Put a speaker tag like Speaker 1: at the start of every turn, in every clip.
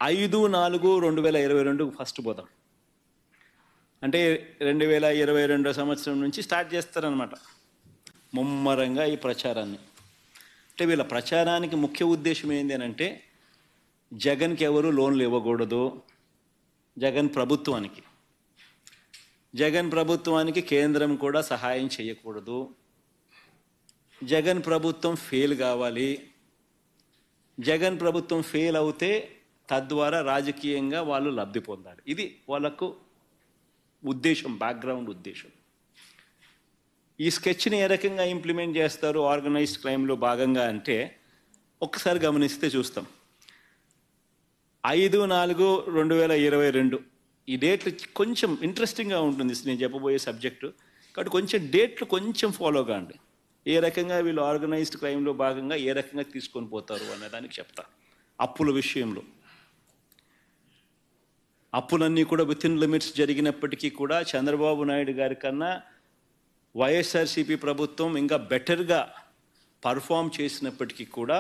Speaker 1: 5/4/2022 first పోదాం. అంటే 2022 సంవత్సరం నుంచి స్టార్ట్ చేస్తారనమాట ముమ్మరంగా ఈ ప్రచారాన్ని. అంటే వీళ్ళ ప్రచారానికి ముఖ్య ఉద్దేశం ఏంటి అని అంటే, జగన్కి ఎవరు లోన్లు ఇవ్వకూడదు, జగన్ ప్రభుత్వానికి కేంద్రం కూడా సహాయం చేయకూడదు, జగన్ ప్రభుత్వం ఫెయిల్ కావాలి, జగన్ ప్రభుత్వం ఫెయిల్ అవుతే తద్వారా రాజకీయంగా వాళ్ళు లబ్ధి పొందాలి. ఇది వాళ్ళకు ఉద్దేశం, బ్యాక్గ్రౌండ్ ఉద్దేశం. ఈ స్కెచ్ని ఏ రకంగా ఇంప్లిమెంట్ చేస్తారు ఆర్గనైజ్డ్ క్రైమ్లో భాగంగా అంటే, ఒక్కసారి గమనిస్తే చూస్తాం. 5/4/2022 ఈ డేట్లు కొంచెం ఇంట్రెస్టింగ్గా ఉంటుంది నేను చెప్పబోయే సబ్జెక్టు, కాబట్టి కొంచెం డేట్లు కొంచెం ఫాలో కాండి. ఏ రకంగా వీళ్ళు ఆర్గనైజ్డ్ క్రైమ్లో భాగంగా ఏ రకంగా తీసుకొని పోతారు అనేదానికి చెప్తా. అప్పుల విషయంలో అప్పులన్నీ కూడా విత్ ఇన్ లిమిట్స్ జరిగినప్పటికీ కూడా చంద్రబాబు నాయుడు గారి కన్నా వైఎస్ఆర్సీపీ ప్రభుత్వం ఇంకా బెటర్గా పర్ఫామ్ చేసినప్పటికీ కూడా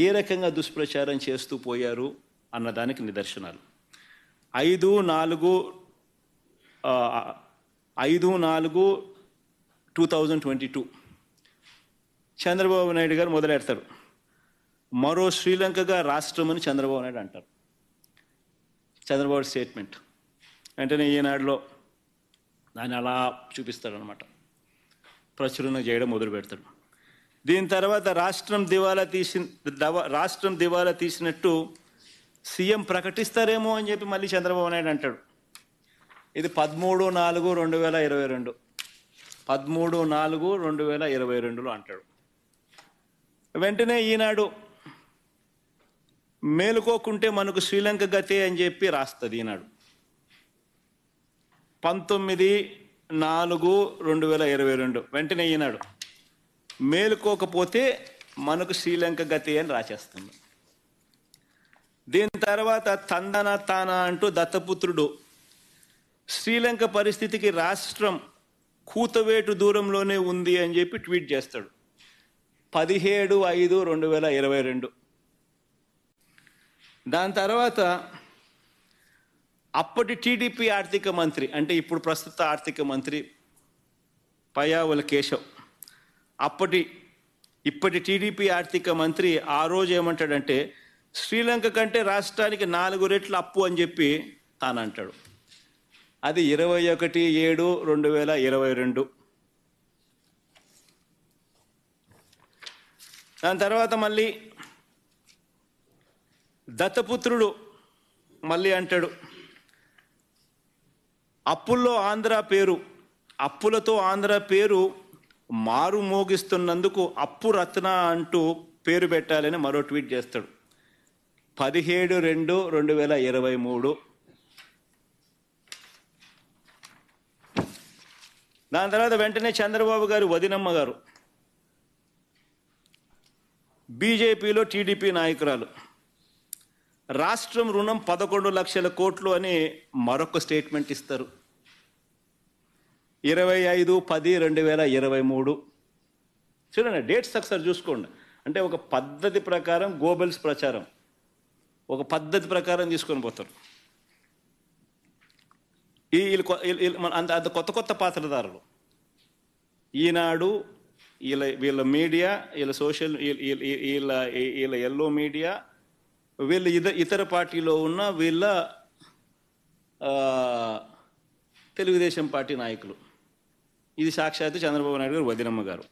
Speaker 1: ఏ రకంగా దుష్ప్రచారం చేస్తూ పోయారు అన్నదానికి నిదర్శనాలు. 5/4/2022 చంద్రబాబు నాయుడు గారు మొదలెడతారు. మరో శ్రీలంకగా రాష్ట్రం అని చంద్రబాబు నాయుడు అంటారు. చంద్రబాబు స్టేట్మెంట్ వెంటనే ఈనాడులో దాన్ని అలా చూపిస్తాడనమాట, ప్రచురణ చేయడం మొదలు పెడతాడు. దీని తర్వాత రాష్ట్రం దివాలా తీసినట్టు సీఎం ప్రకటిస్తారేమో అని చెప్పి మళ్ళీ చంద్రబాబు నాయుడు అంటాడు. ఇది 13/4/2022 13/4/2022లో అంటాడు. వెంటనే ఈనాడు మేలుకోకుంటే మనకు శ్రీలంక గతే అని చెప్పి రాస్తుంది. ఈనాడు 19/4/2022 వెంటనే ఈనాడు మేలుకోకపోతే మనకు శ్రీలంక గతే అని రాసేస్తుంది. దీని తర్వాత తందన తాన అంటూ దత్తపుత్రుడు శ్రీలంక పరిస్థితికి రాష్ట్రం కూతవేటు దూరంలోనే ఉంది అని చెప్పి ట్వీట్ చేస్తాడు. 17/5/2022. దాని తర్వాత అప్పటి టీడీపీ ఆర్థిక మంత్రి, అంటే ఇప్పుడు ప్రస్తుత ఆర్థిక మంత్రి పయ్యావుల కేశవ్, ఇప్పటి టీడీపీ ఆర్థిక మంత్రి ఆ రోజు ఏమంటాడంటే, శ్రీలంక కంటే రాష్ట్రానికి 4 రెట్లు అప్పు అని చెప్పి తానంటాడు. అది 21/7/2022. దాని తర్వాత మళ్ళీ దత్తపుత్రుడు మళ్ళీ అంటాడు, అప్పులతో ఆంధ్ర పేరు మారు మోగిస్తున్నందుకు అప్పు రత్న అంటూ పేరు పెట్టాలని మరో ట్వీట్ చేస్తాడు. 17/2/2023. దాని తర్వాత వెంటనే చంద్రబాబు గారు వదినమ్మ గారు బీజేపీలో టీడీపీ నాయకురాలు, రాష్ట్రం రుణం 11 లక్షల కోట్లు అని మరొక స్టేట్మెంట్ ఇస్తారు. 25/10/2023. చూడండి డేట్స్ ఒకసారి చూసుకోండి. అంటే ఒక పద్ధతి ప్రకారం గోబెల్స్ ప్రచారం, ఒక పద్ధతి ప్రకారం తీసుకొని పోతారు. అంత కొత్త పాత్రధారులు ఈనాడు, వీళ్ళ మీడియా, వీళ్ళ సోషల్, వీళ్ళ ఎల్లో మీడియా, వీళ్ళు ఇతర పార్టీలో ఉన్న వీళ్ళ తెలుగుదేశం పార్టీ నాయకులు. ఇది సాక్షాత్తు చంద్రబాబు నాయుడు గారు వదినమ్మ గారు.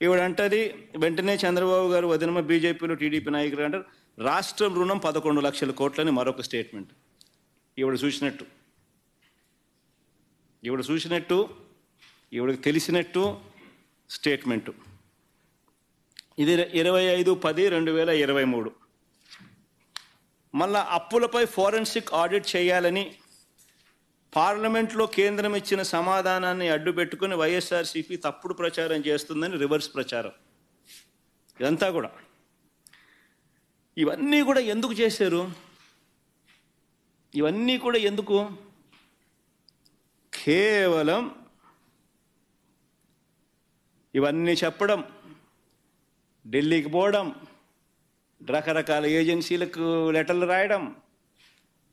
Speaker 1: ఇవిడంటది వెంటనే చంద్రబాబు గారు వదినమ్మ బీజేపీలో టీడీపీ నాయకులు అంటారు, రాష్ట్రం రుణం 11 లక్షల కోట్లని మరొక స్టేట్మెంట్. ఈవిడ చూసినట్టు ఈవిడకి తెలిసినట్టు స్టేట్మెంటు. ఇది 25/10/2023. మళ్ళా అప్పులపై ఫోరెన్సిక్ ఆడిట్ చేయాలని పార్లమెంట్లో కేంద్రం ఇచ్చిన సమాధానాన్ని అడ్డుపెట్టుకుని వైఎస్ఆర్సీపీ తప్పుడు ప్రచారం చేస్తుందని రివర్స్ ప్రచారం. ఇదంతా కూడా, ఇవన్నీ కూడా ఎందుకు చేశారు? ఇవన్నీ కూడా ఎందుకు? కేవలం ఇవన్నీ చెప్పడం, ఢిల్లీకి పోవడం, రకరకాల ఏజెన్సీలకు లెటర్లు రాయడం,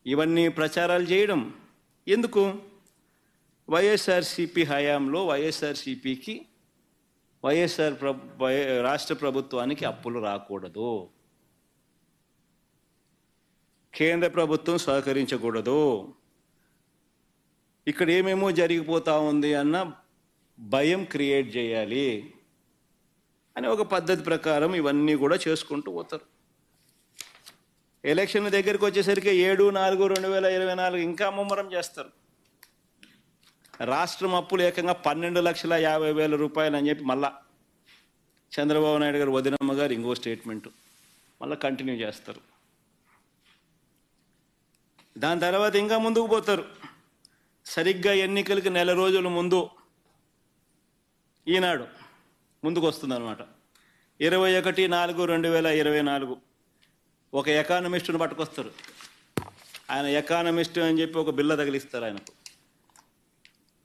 Speaker 1: ఇవన్నీ ప్రచారాలు చేయడం ఎందుకు? వైఎస్ఆర్సీపీ హయాంలో వైఎస్ఆర్సీపీకి రాష్ట్ర ప్రభుత్వానికి అప్పులు రాకూడదు, కేంద్ర ప్రభుత్వం సహకరించకూడదు, ఇక్కడ ఏమేమో జరిగిపోతా ఉంది అన్న భయం క్రియేట్ చేయాలి అని ఒక పద్ధతి ప్రకారం ఇవన్నీ కూడా చేసుకుంటూ పోతారు. ఎలక్షన్ దగ్గరికి వచ్చేసరికి 7/4/2024 ఇంకా ముమ్మరం చేస్తారు. రాష్ట్రం అప్పులు ఏకంగా 12,50,000 రూపాయలు అని చెప్పి మళ్ళా చంద్రబాబు నాయుడు గారు వదినమ్మ గారు ఇంకో స్టేట్మెంటు మళ్ళీ కంటిన్యూ చేస్తారు. దాని తర్వాత ఇంకా ముందుకు పోతారు. సరిగ్గా ఎన్నికలకి నెల రోజుల ముందు ఈనాడు ముందుకు వస్తుందన్నమాట. 21/4/2024 ఒక ఎకానమిస్టును పట్టుకొస్తారు. ఆయన ఎకానమిస్టు అని చెప్పి ఒక బిల్ల తగిలిస్తారు. ఆయనకు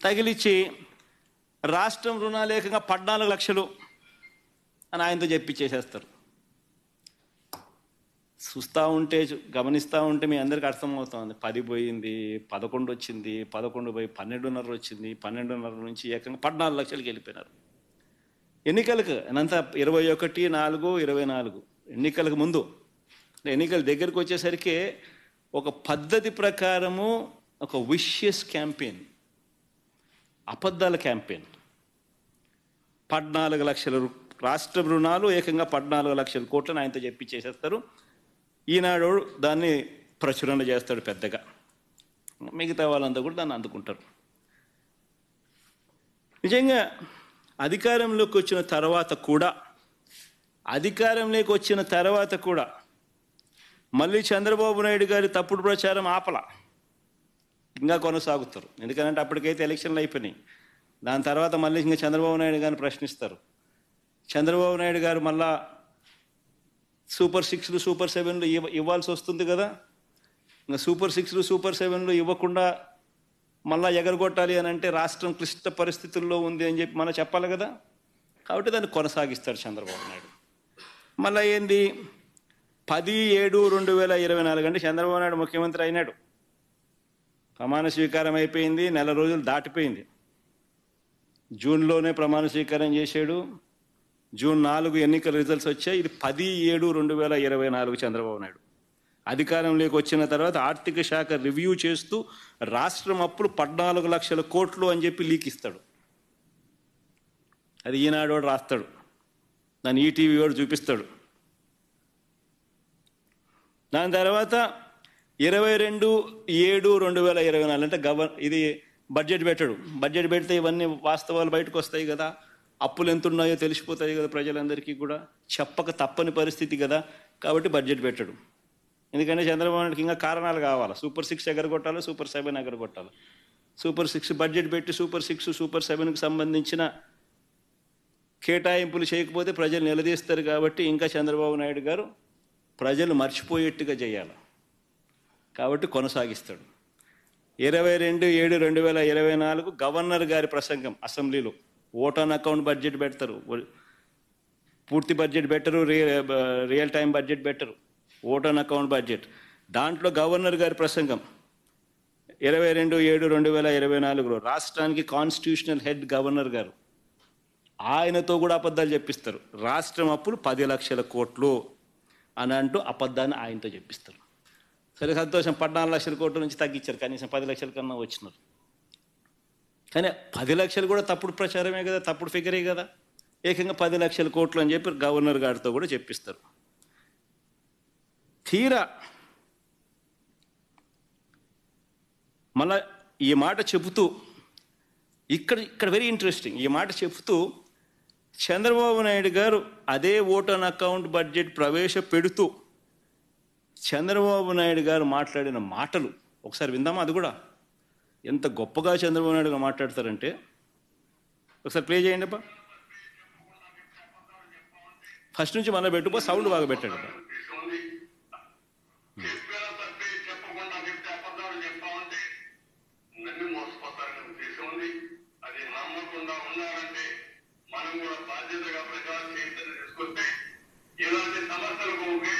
Speaker 1: తగిలిచ్చి రాష్ట్రం రుణాలు ఏకంగా 14 లక్షలు అని ఆయనతో చెప్పించేసేస్తారు. చూస్తూ ఉంటే గమనిస్తూ ఉంటే మీ అందరికీ అర్థమవుతుంది. 10 పోయింది, 11 వచ్చింది, 11 పోయి 12.5 వచ్చింది, 12.5 నుంచి ఏకంగా 14 లక్షలకి వెళ్ళిపోయినారు. ఎన్నికలకు అంతా 21/4/24 ఎన్నికలకు ముందు, ఎన్నికల దగ్గరకు వచ్చేసరికి ఒక పద్ధతి ప్రకారము ఒక విషియస్ క్యాంపెయిన్, అబద్ధాల క్యాంపెయిన్. 14 లక్షల రాష్ట్ర రుణాలు ఏకంగా 14 లక్షల కోట్లను ఆయనతో చెప్పించేసేస్తారు. ఈనాడు దాన్ని ప్రచురణ చేస్తాడు పెద్దగా, మిగతా వాళ్ళంతా కూడా దాన్ని అందుకుంటారు. నిజంగా అధికారంలోకి వచ్చిన తర్వాత కూడా మళ్ళీ చంద్రబాబు నాయుడు గారి తప్పుడు ప్రచారం ఇంకా కొనసాగుతారు. ఎందుకంటే అప్పటికైతే ఎలక్షన్లు అయిపోయినాయి. దాని తర్వాత మళ్ళీ ఇంకా చంద్రబాబు నాయుడు గారిని ప్రశ్నిస్తారు. చంద్రబాబు నాయుడు గారు మళ్ళా సూపర్ 6లు సూపర్ 7లు ఇవ్వాల్సి వస్తుంది కదా. ఇంకా సూపర్ 6లు సూపర్ 7లు ఇవ్వకుండా మళ్ళా ఎగరగొట్టాలి అని అంటే రాష్ట్రం క్లిష్ట పరిస్థితుల్లో ఉంది అని చెప్పి మనం చెప్పాలి కదా. కాబట్టి దాన్ని కొనసాగిస్తాడు చంద్రబాబు నాయుడు. మళ్ళీ ఏంది 10/7/2024 అంటే చంద్రబాబు నాయుడు ముఖ్యమంత్రి అయినాడు. ప్రమాణ స్వీకారం అయిపోయింది, నెల రోజులు దాటిపోయింది. జూన్లోనే ప్రమాణ స్వీకారం చేశాడు. జూన్ 4 ఎన్నికల రిజల్ట్స్ వచ్చాయి. ఇది 10/7/2024 చంద్రబాబు నాయుడు అధికారంలోకి వచ్చిన తర్వాత ఆర్థిక శాఖ రివ్యూ చేస్తూ రాష్ట్రం అప్పులు 14 లక్షల కోట్లు అని చెప్పి లీక్ ఇస్తాడు. అది ఈనాడు వాడు రాస్తాడు, దాన్ని ఈటీవీ వాడు చూపిస్తాడు. దాని తర్వాత 22/7/2024 అంటే ఇది బడ్జెట్ పెట్టాడు. బడ్జెట్ పెడితే ఇవన్నీ వాస్తవాలు బయటకు వస్తాయి కదా, అప్పులు ఎంత ఉన్నాయో తెలిసిపోతాయి కదా ప్రజలందరికీ కూడా, చెప్పక తప్పని పరిస్థితి కదా. కాబట్టి బడ్జెట్ పెట్టాడు. ఎందుకంటే చంద్రబాబు నాయుడుకి ఇంకా కారణాలు కావాలి. సూపర్ 6 ఎగరగొట్టాలి, సూపర్ 7 ఎగరగొట్టాలి. సూపర్ 6 బడ్జెట్ పెట్టి సూపర్ 6 సూపర్ 7కి సంబంధించిన కేటాయింపులు చేయకపోతే ప్రజలు నిలదీస్తారు. కాబట్టి ఇంకా చంద్రబాబు నాయుడు గారు ప్రజలు మర్చిపోయేట్టుగా చేయాలి. కాబట్టి కొనసాగిస్తాడు. 22/7/2024 గవర్నర్ గారి ప్రసంగం అసెంబ్లీలో. ఓట్ ఆన్ అకౌంట్ బడ్జెట్ పెడతారు, పూర్తి బడ్జెట్ పెట్టరు, రియల్ టైం బడ్జెట్ పెట్టరు, ఓట్ ఆన్ అకౌంట్ బడ్జెట్. దాంట్లో గవర్నర్ గారి ప్రసంగం 22/7/2024 రాష్ట్రానికి కాన్స్టిట్యూషనల్ హెడ్ గవర్నర్ గారు, ఆయనతో కూడా అబద్ధాలు చెప్పిస్తారు. రాష్ట్రం అప్పులు 10 లక్షల కోట్లు అని అంటూ అబద్ధాన్ని ఆయనతో చెప్పిస్తారు. సరే సంతోషం, 14 లక్షల కోట్ల నుంచి తగ్గించారు, కనీసం 10 లక్షల కన్నా వచ్చినారు. కానీ 10 లక్షలు కూడా తప్పుడు ప్రచారమే కదా, తప్పుడు ఫిగరే కదా. ఏకంగా 10 లక్షల కోట్లు అని చెప్పి గవర్నర్ గారితో కూడా చెప్పిస్తారు. తీరా మళ్ళా ఈ మాట చెబుతూ ఇక్కడ వెరీ ఇంట్రెస్టింగ్, ఈ మాట చెబుతూ చంద్రబాబు నాయుడు గారు అదే ఓట్ ఆన్ అకౌంట్ బడ్జెట్ ప్రవేశపెడుతూ చంద్రబాబు నాయుడు గారు మాట్లాడిన మాటలు ఒకసారి విందామా? అది కూడా ఎంత గొప్పగా చంద్రబాబు నాయుడు గారు మాట్లాడతారంటే ఒకసారి ప్లే చేయండి అబ్బా. ఫస్ట్ నుంచి మన పెట్టుకో, సౌండ్ బాగా పెట్టాడు.
Speaker 2: ఇలాంటి సమస్యలకు ఒకే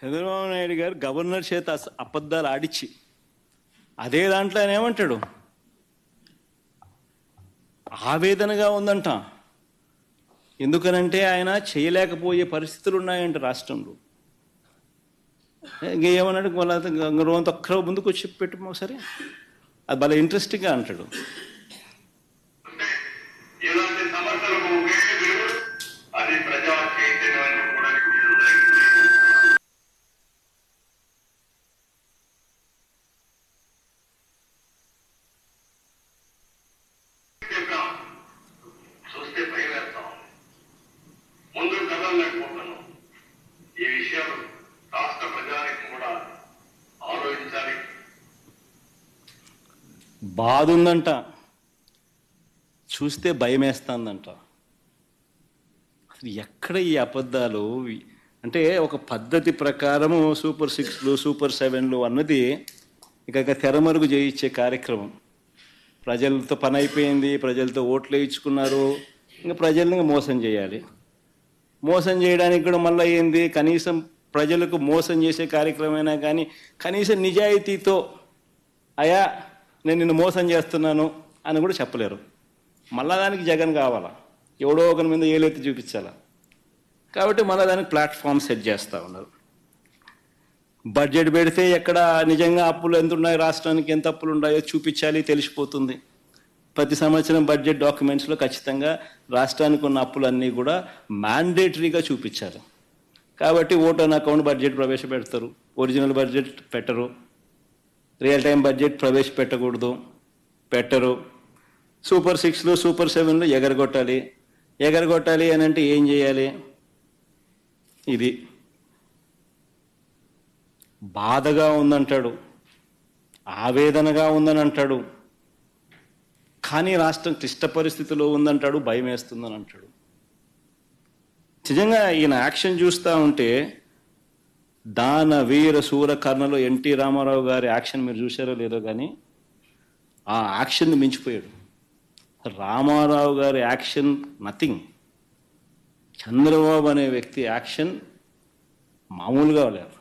Speaker 1: చంద్రబాబు నాయుడు గారు గవర్నర్ చేత అబద్ధాలు ఆడిచ్చి అదే దాంట్లో ఆయన ఏమంటాడు, ఆవేదనగా ఉందంట. ఎందుకనంటే ఆయన చేయలేకపోయే పరిస్థితులు ఉన్నాయంట రాష్ట్రంలో. ఇంకా ఏమన్నాడు, వాళ్ళ రోజంత ఒక్కరో ముందుకు వచ్చి పెట్టు ఒకసారి, అది భలే ఇంట్రెస్టింగ్గా అంటాడు.
Speaker 2: ఈ విషయం రాష్ట్ర ప్రజానికి కూడా ఆలోచించాలి.
Speaker 1: బాధ ఉందంట, చూస్తే భయం వేస్తుందంట. అసలు ఎక్కడ ఈ అబద్ధాలు అంటే, ఒక పద్ధతి ప్రకారము సూపర్ 6లు సూపర్ 7లు అన్నది ఇక తెరమరుగు చేయించే కార్యక్రమం. ప్రజలతో పని అయిపోయింది, ప్రజలతో ఓట్లు వేయించుకున్నారు, ఇంకా ప్రజల్ని మోసం చేయాలి. మోసం చేయడానికి కూడా మళ్ళీ ఏంది, కనీసం ప్రజలకు మోసం చేసే కార్యక్రమమైనా కానీ కనీసం నిజాయితీతో అయా నేను నిన్ను మోసం చేస్తున్నాను అని కూడా చెప్పలేరు. మళ్ళా దానికి జగన్ కావాలా, ఎవడో ఒకరి మీద ఏలెత్తి చూపించాలా. కాబట్టి మళ్ళీ దానికి ప్లాట్ఫామ్ సెట్ చేస్తూ ఉన్నారు. బడ్జెట్ పెడితే ఎక్కడ నిజంగా అప్పులు ఎంత ఉన్నాయి, రాష్ట్రానికి ఎంత అప్పులు ఉన్నాయో చూపించాలి, తెలిసిపోతుంది. ప్రతి సంవత్సరం బడ్జెట్ డాక్యుమెంట్స్లో ఖచ్చితంగా రాష్ట్రానికి ఉన్న అప్పులన్నీ కూడా మ్యాండేటరీగా చూపించాలి. కాబట్టి ఓట్ ఆన్ అకౌంట్ బడ్జెట్ ప్రవేశపెడతారు, ఒరిజినల్ బడ్జెట్ పెట్టరు, రియల్ టైం బడ్జెట్ ప్రవేశపెట్టకూడదు, పెట్టరు. సూపర్ 6లు సూపర్ 7లు ఎగరగొట్టాలి అని అంటే ఏం చేయాలి? ఇది బాధగా ఉందంటాడు, ఆవేదనగా ఉందని అంటాడు, కానీ రాష్ట్రం క్లిష్ట పరిస్థితిలో ఉందంటాడు, భయం వేస్తుందని అంటాడు. నిజంగా ఈయన యాక్షన్ చూస్తూ ఉంటే దాన వీర శూర కర్ణలో ఎన్టీ రామారావు గారి యాక్షన్ మీరు చూసారో లేదో కానీ ఆ యాక్షన్ని మించిపోయాడు. రామారావు గారి యాక్షన్ నథింగ్. చంద్రబాబు అనే వ్యక్తి యాక్షన్ మామూలుగా లేదు.